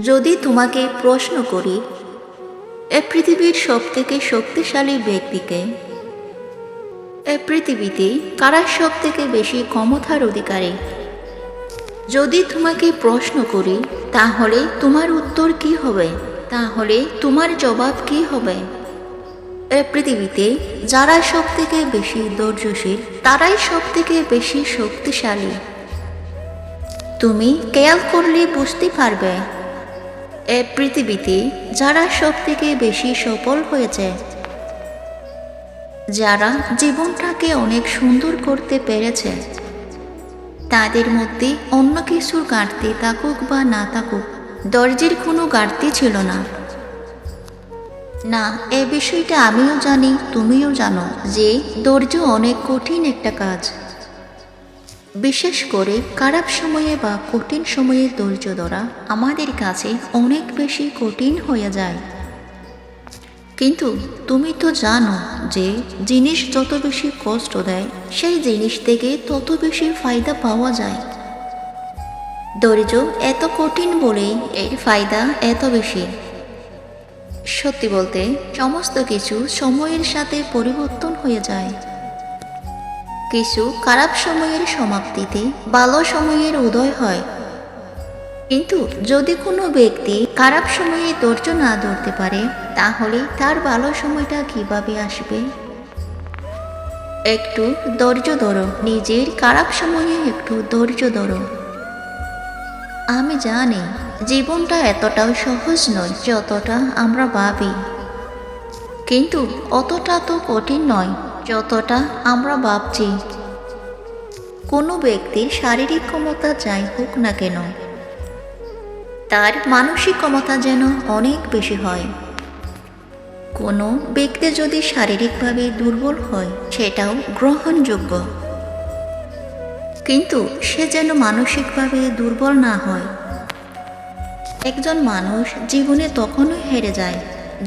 যদি তোমাকে প্রশ্ন করি এ পৃথিবীর সবথেকে শক্তিশালী ব্যক্তিকে, এ পৃথিবীতে কারা সবথেকে বেশি ক্ষমতার অধিকারী, যদি তোমাকে প্রশ্ন করি তাহলে তোমার উত্তর কি হবে? তাহলে তোমার জবাব কি হবে? এ পৃথিবীতে যারা সবথেকে বেশি ধৈর্যশীল তারাই সবথেকে বেশি শক্তিশালী। তুমি খেয়াল করলে বুঝতে পারবে এ পৃথিবীতে যারা সবথেকে বেশি সফল হয়েছে, যারা জীবনটাকে অনেক সুন্দর করতে পেরেছে, তাদের মধ্যে অন্য কিছুর ঘাটতি থাকুক বা না থাকুক, ধৈর্যের কোনো ঘাটতি ছিল না। না, এ বিষয়টা আমিও জানি, তুমিও জানো যে ধৈর্য অনেক কঠিন একটা কাজ। বিশেষ করে খারাপ সময়ে বা কঠিন সময়ে ধৈর্য ধরা আমাদের কাছে অনেক বেশি কঠিন হয়ে যায়। কিন্তু তুমি তো জানো যে জিনিস যত বেশি কষ্ট দেয় সেই জিনিস থেকে তত বেশি ফায়দা পাওয়া যায়। ধৈর্য এত কঠিন বলেই এর ফায়দা এত বেশি। সত্যি বলতে সমস্ত কিছু সময়ের সাথে পরিবর্তন হয়ে যায়। কিছু খারাপ সময়ের সমাপ্তিতে ভালো সময়ের উদয় হয়। কিন্তু যদি কোনো ব্যক্তি খারাপ সময়ে ধৈর্য না ধরতে পারে তাহলে তার ভালো সময়টা কিভাবে আসবে? একটু ধৈর্য ধরো, নিজের খারাপ সময়ে একটু ধৈর্য ধরো। আমি জানি জীবনটা এতটাও সহজ নয় যতটা আমরা ভাবি, কিন্তু অতটা তো কঠিন নয় যতটা আমরা ভাবছি। কোনো ব্যক্তির শারীরিক ক্ষমতা যাই হোক না কেন, তার মানসিক ক্ষমতা যেন অনেক বেশি হয়। কোনো ব্যক্তি যদি শারীরিকভাবে দুর্বল হয় সেটাও গ্রহণযোগ্য, কিন্তু সে যেন মানসিকভাবে দুর্বল না হয়। একজন মানুষ জীবনে তখনই হেরে যায়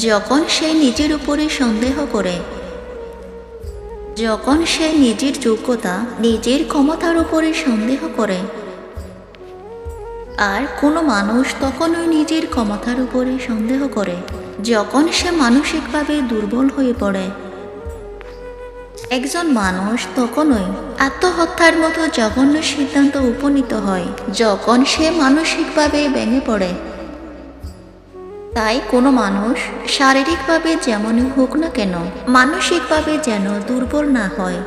যখন সে নিজের উপরে সন্দেহ করে, যখন সে নিজের যোগ্যতা, নিজের ক্ষমতার উপরে সন্দেহ করে। আর কোনো মানুষ তখনই নিজের ক্ষমতার উপরে সন্দেহ করে যখন সে মানসিকভাবে দুর্বল হয়ে পড়ে। একজন মানুষ তখনই আত্মহত্যার মতো জঘন্য সিদ্ধান্ত উপনীত হয় যখন সে মানসিকভাবে ভেঙে পড়ে। তাই কোনো মানুষ শারীরিকভাবে যেমনই হোক না কেন মানসিকভাবে যেন দুর্বল না হয়।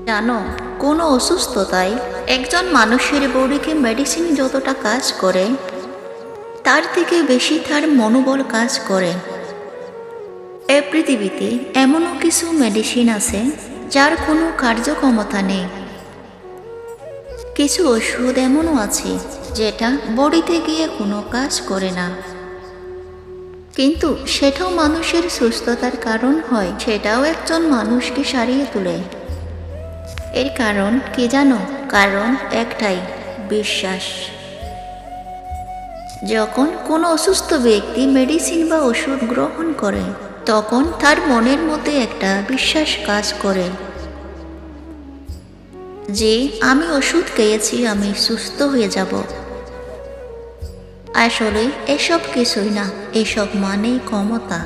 জানো, কোনো অসুস্থতায় একজন মানুষের বডিকে মেডিসিন যতটা কাজ করে তার থেকে বেশি তার মনোবল কাজ করে। এ পৃথিবীতে এমনও কিছু মেডিসিন আছে যার কোনো কার্যক্ষমতা নেই। কিছু ওষুধ এমনও আছে যেটা বডিতে গিয়ে কোনো কাজ করে না, কিন্তু সেটাও মানুষের সুস্থতার কারণ হয়, সেটাও একজন মানুষকে সারিয়ে তোলে। এর কারণ কি জানো? কারণ একটাই, বিশ্বাস। যখন কোনো অসুস্থ ব্যক্তি মেডিসিন বা ওষুধ গ্রহণ করে তখন তার মনের মধ্যে একটা বিশ্বাস কাজ করে যে আমি ওষুধ খেয়েছি, আমি সুস্থ হয়ে যাব। আসলে এসব কিছুই না, এসব মানেই ক্ষমতা।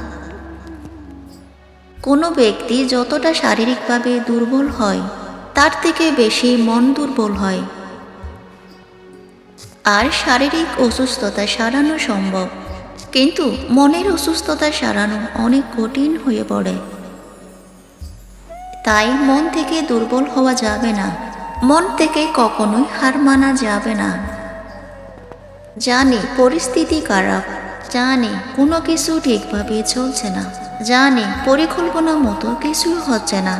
কোনো ব্যক্তি যতটা শারীরিকভাবে দুর্বল হয় তার থেকে বেশি মন দুর্বল হয়। আর শারীরিক অসুস্থতা সারানো সম্ভব, কিন্তু মনের অসুস্থতা সারানো অনেক কঠিন হয়ে পড়ে। তাই মন থেকে দুর্বল হওয়া যাবে না, মন থেকে কখনোই হার মানা যাবে না। জানি পরিস্থিতি খারাপ, জানি কোনো কিছু ঠিকভাবে চলছে না, জানি পরিকল্পনা মতো কিছু হচ্ছে না,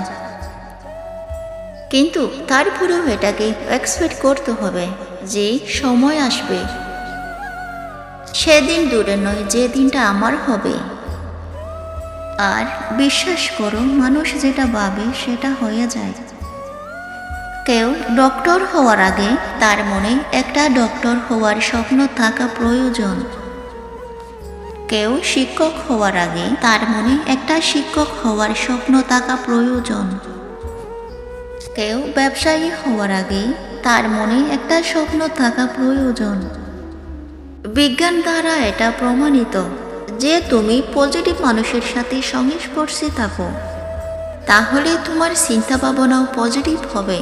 কিন্তু তারপরেও এটাকে এক্সপেক্ট করতে হবে যে সময় আসবে, সেদিন দূরে নয় যে দিনটা আমার হবে। আর বিশ্বাস করো, মানুষ যেটা ভাবে সেটা হয়ে যায়। কেউ ডক্টর হওয়ার আগে তার মনে একটা ডক্টর হওয়ার স্বপ্ন থাকা প্রয়োজন। কেউ শিক্ষক হওয়ার আগে তার মনে একটা শিক্ষক হওয়ার স্বপ্ন থাকা প্রয়োজন। কেউ ব্যবসায়ী হওয়ার আগে তার মনে একটা স্বপ্ন থাকা প্রয়োজন। বিজ্ঞান দ্বারা এটা প্রমাণিত যে তুমি পজিটিভ মানুষের সাথে সংস্পর্শে থাকো, তাহলে তোমার চিন্তা ভাবনাও পজিটিভ হবে।